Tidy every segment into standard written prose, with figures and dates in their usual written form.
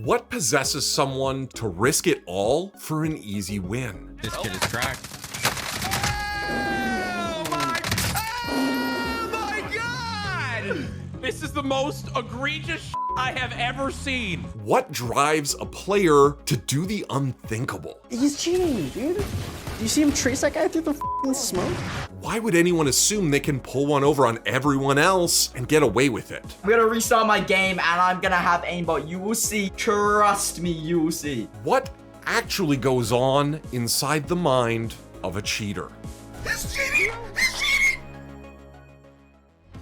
What possesses someone to risk it all for an easy win? This kid is cracked. Oh my God! This is the most egregious shit I have ever seen. What drives a player to do the unthinkable? He's cheating, dude. Do you see him trace that guy through the f***ing smoke? Why would anyone assume they can pull one over on everyone else and get away with it? I'm gonna restart my game and I'm gonna have aimbot. You will see. Trust me, you will see. What actually goes on inside the mind of a cheater? He's cheating! He's cheating!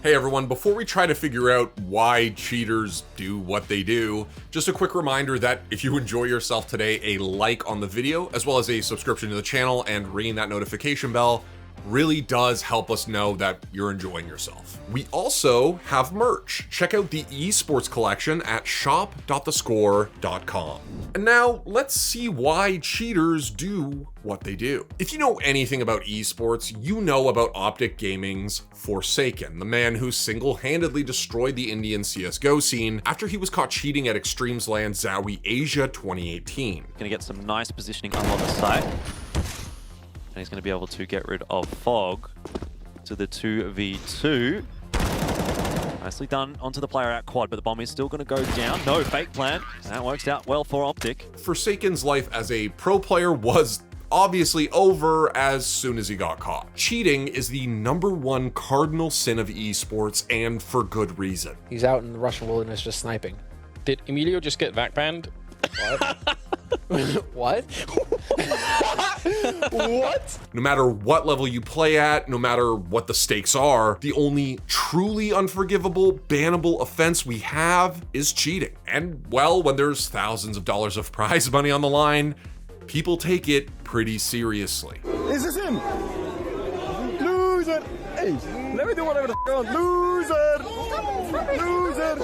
Hey everyone, before we try to figure out why cheaters do what they do, just a quick reminder that if you enjoy yourself today, a like on the video, as well as a subscription to the channel and ringing that notification bell really does help us know that you're enjoying yourself. We also have merch. Check out the esports collection at shop.thescore.com. And now let's see why cheaters do what they do. If you know anything about esports, you know about Optic Gaming's Forsaken, the man who single-handedly destroyed the Indian CSGO scene after he was caught cheating at Extremes LAN Zowie Asia 2018. Gonna get some nice positioning up on the site. And he's going to be able to get rid of Fog to the 2v2. Nicely done onto the player out quad, but the bomb is still going to go down. No fake plan. That works out well for Optic. Forsaken's life as a pro player was obviously over as soon as he got caught. Cheating is the ¡1 cardinal sin of esports, and for good reason. He's out in the Russian wilderness just sniping. Did Emilio just get vac banned? What? What? No matter what level you play at, no matter what the stakes are, the only truly unforgivable, bannable offense we have is cheating. And well, when there's thousands of dollars of prize money on the line, people take it pretty seriously. This is him! Loser! Hey, let me do whatever the f*** I want. Loser! Loser!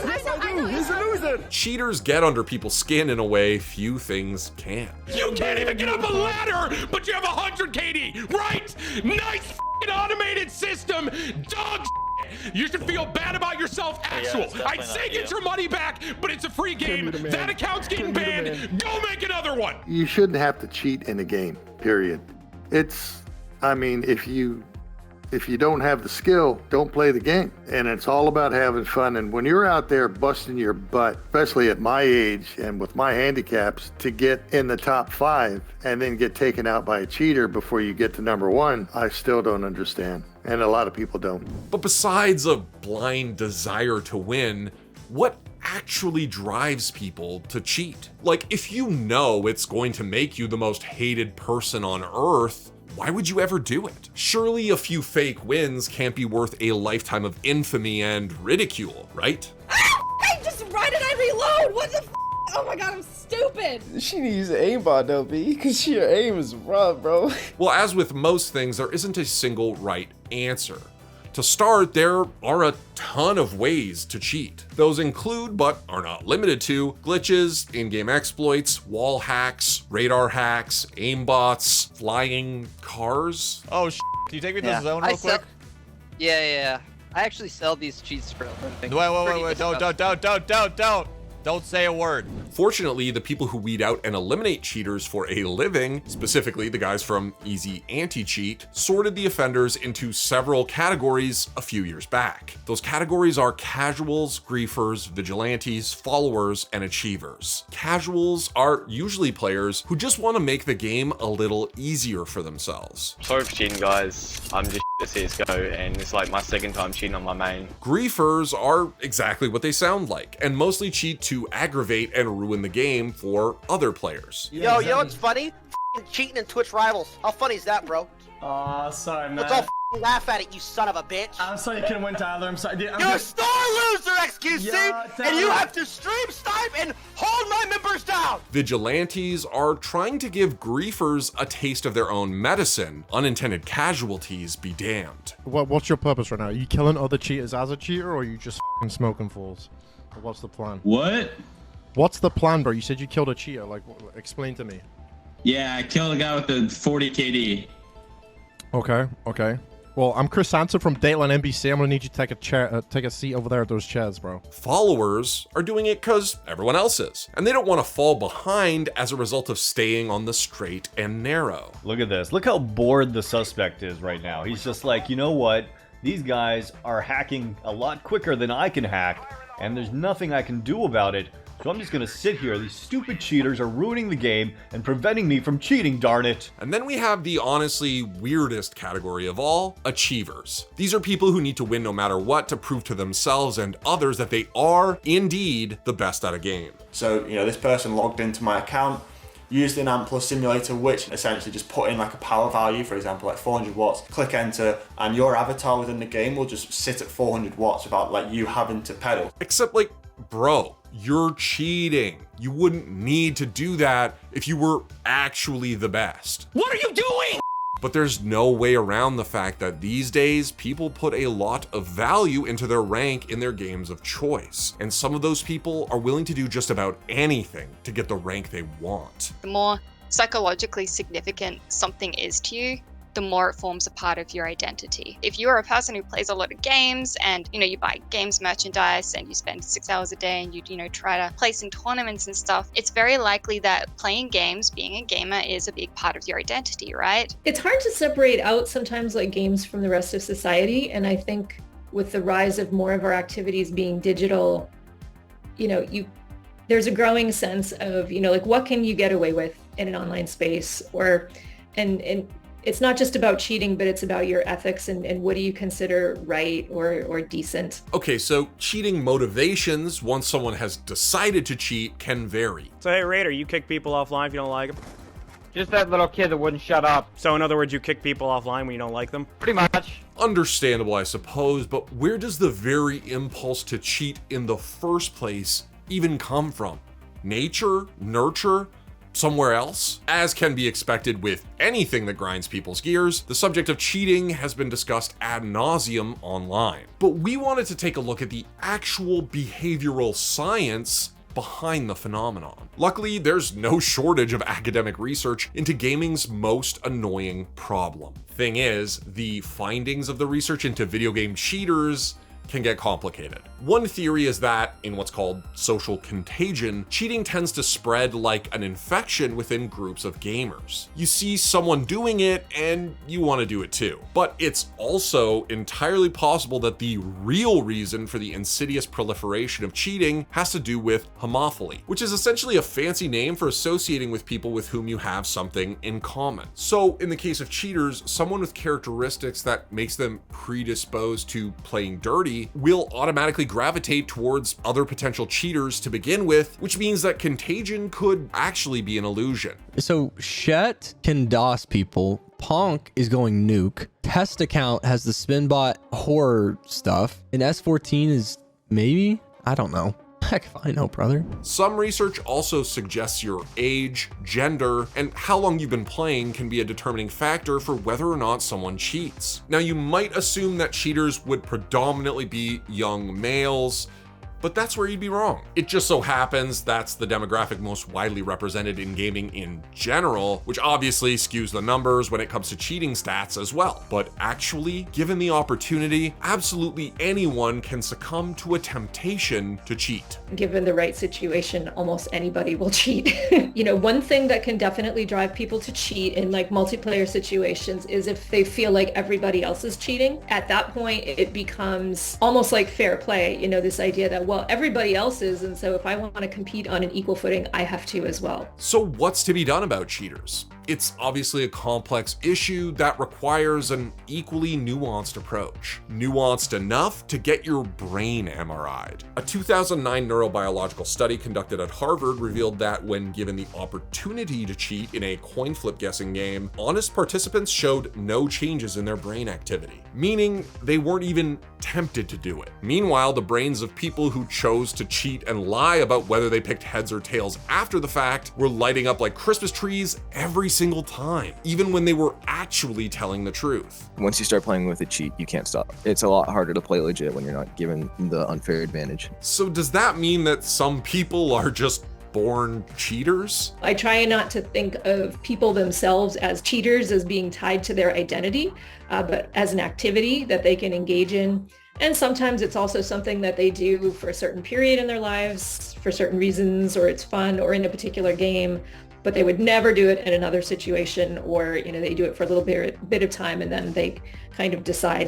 Yes, I do! He's a loser! Cheaters get under people's skin in a way few things can. You can't even get up a ladder, but you have 100 KD, right? Nice f***ing automated system, dog shit. You should feel bad about yourself, actual. I'd say get your money back, but it's a free game. That account's getting banned. Go make another one. You shouldn't have to cheat in a game, period. I mean, if you don't have the skill, don't play the game. And it's all about having fun. And when you're out there busting your butt, especially at my age and with my handicaps, to get in the top 5 and then get taken out by a cheater before you get to #1, I still don't understand. And a lot of people don't. But besides a blind desire to win, what actually drives people to cheat? Like, if you know it's going to make you the most hated person on earth, why would you ever do it? Surely a few fake wins can't be worth a lifetime of infamy and ridicule, right? I just why did I reload? What the f? Oh my god, I'm stupid. She needs aimbot though, B, because your aim is rough, bro. Well, as with most things, there isn't a single right answer. To start, there are a ton of ways to cheat. Those include, but are not limited to, glitches, in-game exploits, wall hacks, radar hacks, aimbots, flying cars. Oh, can you take me to the zone real quick? Yeah. I actually sell these cheats for a living. Wait, don't say a word. Fortunately, the people who weed out and eliminate cheaters for a living, specifically the guys from Easy Anti-Cheat, sorted the offenders into several categories a few years back. Those categories are casuals, griefers, vigilantes, followers, and achievers. Casuals are usually players who just want to make the game a little easier for themselves. Sorry for cheating, guys. I'm just at CSGO, and it's like my second time cheating on my main. Griefers are exactly what they sound like, and mostly cheat to aggravate and ruin the game for other players. Yo, you know what's funny? Cheating in Twitch Rivals. How funny is that, bro? Aw, sorry, man. Let's all laugh at it, you son of a bitch. I'm sorry you couldn't win, Tyler. I'm sorry. Dude, You're a star loser, XQC, and you have to stream snipe and hold my members down. Vigilantes are trying to give griefers a taste of their own medicine. Unintended casualties be damned. What's your purpose right now? Are you killing other cheaters as a cheater, or are you just f***ing smoking fools? What's the plan? What? What's the plan, bro? You said you killed a cheater. Like, explain to me. Yeah, I killed a guy with the 40 KD. Okay. Well, I'm Chris Hansen from Dateline NBC. I'm gonna need you to take a seat over there at those chairs, bro. Followers are doing it because everyone else is, and they don't want to fall behind as a result of staying on the straight and narrow. Look at this. Look how bored the suspect is right now. He's just like, you know what? These guys are hacking a lot quicker than I can hack, and there's nothing I can do about it. So I'm just gonna sit here. These stupid cheaters are ruining the game and preventing me from cheating, darn it. And then we have the honestly weirdest category of all, achievers. These are people who need to win no matter what to prove to themselves and others that they are indeed the best at a game. So, you know, this person logged into my account, used an AMP Plus simulator, which essentially just put in like a power value, for example, like 400 watts, click enter, and your avatar within the game will just sit at 400 watts without like you having to pedal. Except like, bro, you're cheating. You wouldn't need to do that if you were actually the best. What are you doing? But there's no way around the fact that these days, people put a lot of value into their rank in their games of choice. And some of those people are willing to do just about anything to get the rank they want. The more psychologically significant something is to you, the more it forms a part of your identity. If you're a person who plays a lot of games and, you know, you buy games merchandise and you spend 6 hours a day and you know, try to place in tournaments and stuff, it's very likely that playing games, being a gamer, is a big part of your identity, right? It's hard to separate out sometimes like games from the rest of society. And I think with the rise of more of our activities being digital, you know, there's a growing sense of, you know, like what can you get away with in an online space, or, and it's not just about cheating, but it's about your ethics and what do you consider right or decent. Okay, so cheating motivations, once someone has decided to cheat, can vary. So hey Raider, you kick people offline if you don't like them? Just that little kid that wouldn't shut up. So in other words, you kick people offline when you don't like them? Pretty much. Understandable, I suppose, but where does the very impulse to cheat in the first place even come from? Nature? Nurture? Somewhere else? As can be expected with anything that grinds people's gears, the subject of cheating has been discussed ad nauseum online. But we wanted to take a look at the actual behavioral science behind the phenomenon. Luckily, there's no shortage of academic research into gaming's most annoying problem. Thing is, the findings of the research into video game cheaters can get complicated. One theory is that, in what's called social contagion, cheating tends to spread like an infection within groups of gamers. You see someone doing it and you want to do it too. But it's also entirely possible that the real reason for the insidious proliferation of cheating has to do with homophily, which is essentially a fancy name for associating with people with whom you have something in common. So in the case of cheaters, someone with characteristics that makes them predisposed to playing dirty will automatically gravitate towards other potential cheaters to begin with, which means that contagion could actually be an illusion. So Shet can DOS people, Ponk is going nuke, Test account has the Spinbot horror stuff, and S14 is maybe? I don't know. Heck if I know, brother. Some research also suggests your age, gender, and how long you've been playing can be a determining factor for whether or not someone cheats. Now, you might assume that cheaters would predominantly be young males, but that's where you'd be wrong. It just so happens that's the demographic most widely represented in gaming in general, which obviously skews the numbers when it comes to cheating stats as well. But actually, given the opportunity, absolutely anyone can succumb to a temptation to cheat. Given the right situation, almost anybody will cheat. You know, one thing that can definitely drive people to cheat in like multiplayer situations is if they feel like everybody else is cheating. At that point, it becomes almost like fair play. You know, this idea that, well, everybody else is, and so if I want to compete on an equal footing, I have to as well. So what's to be done about cheaters? It's obviously a complex issue that requires an equally nuanced approach. Nuanced enough to get your brain MRI'd. A 2009 neurobiological study conducted at Harvard revealed that when given the opportunity to cheat in a coin flip guessing game, honest participants showed no changes in their brain activity, meaning they weren't even tempted to do it. Meanwhile, the brains of people who chose to cheat and lie about whether they picked heads or tails after the fact were lighting up like Christmas trees every single time, even when they were actually telling the truth. Once you start playing with a cheat, you can't stop. It's a lot harder to play legit when you're not given the unfair advantage. So does that mean that some people are just born cheaters? I try not to think of people themselves as cheaters as being tied to their identity, but as an activity that they can engage in. And sometimes it's also something that they do for a certain period in their lives, for certain reasons, or it's fun, or in a particular game, but they would never do it in another situation, or, they do it for a little bit of time and then they kind of decide,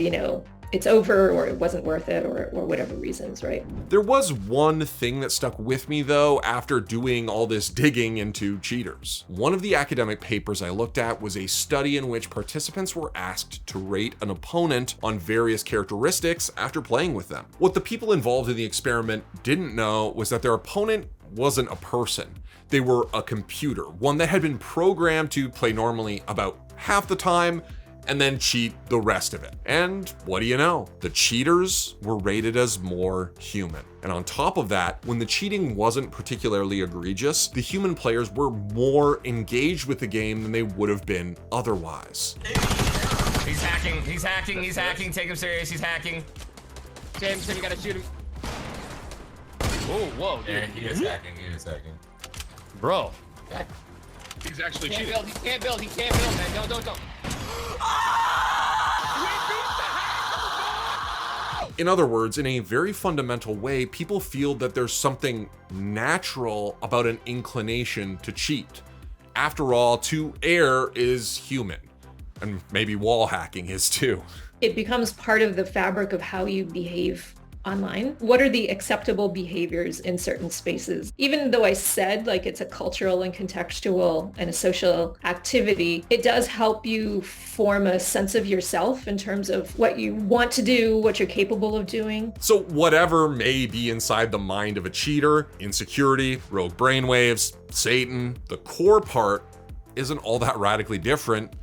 it's over, or it wasn't worth it, or whatever reasons, right? There was one thing that stuck with me though after doing all this digging into cheaters. One of the academic papers I looked at was a study in which participants were asked to rate an opponent on various characteristics after playing with them. What the people involved in the experiment didn't know was that their opponent wasn't a person. They were a computer, one that had been programmed to play normally about half the time and then cheat the rest of it. And what do you know? The cheaters were rated as more human. And on top of that, when the cheating wasn't particularly egregious, the human players were more engaged with the game than they would have been otherwise. He's hacking, he's hacking, he's hacking. Take him serious, he's hacking. Tim, you gotta shoot him. Oh, whoa, dude. Yeah, he is hacking, Bro. He's actually cheating. cheating. He can't build, man. Don't. In other words, in a very fundamental way, people feel that there's something natural about an inclination to cheat. After all, to err is human. And maybe wall hacking is too. It becomes part of the fabric of how you behave online. What are the acceptable behaviors in certain spaces? Even though I said it's a cultural and contextual and a social activity, it does help you form a sense of yourself in terms of what you want to do, what you're capable of doing. So whatever may be inside the mind of a cheater, insecurity, rogue brainwaves, Satan, the core part isn't all that radically different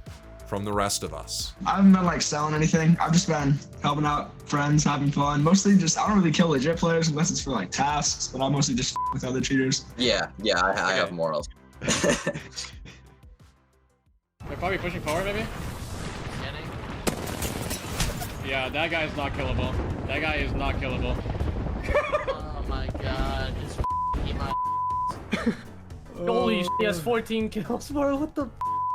from the rest of us. I haven't been selling anything. I've just been helping out friends, having fun. Mostly I don't really kill legit players unless it's for tasks, but I mostly just with other cheaters. Yeah, I have morals. They're probably pushing forward, maybe? Yeah, that guy's not killable. That guy is not killable. Oh my god, just eat my Holy shit, he has 14 kills, bro. What the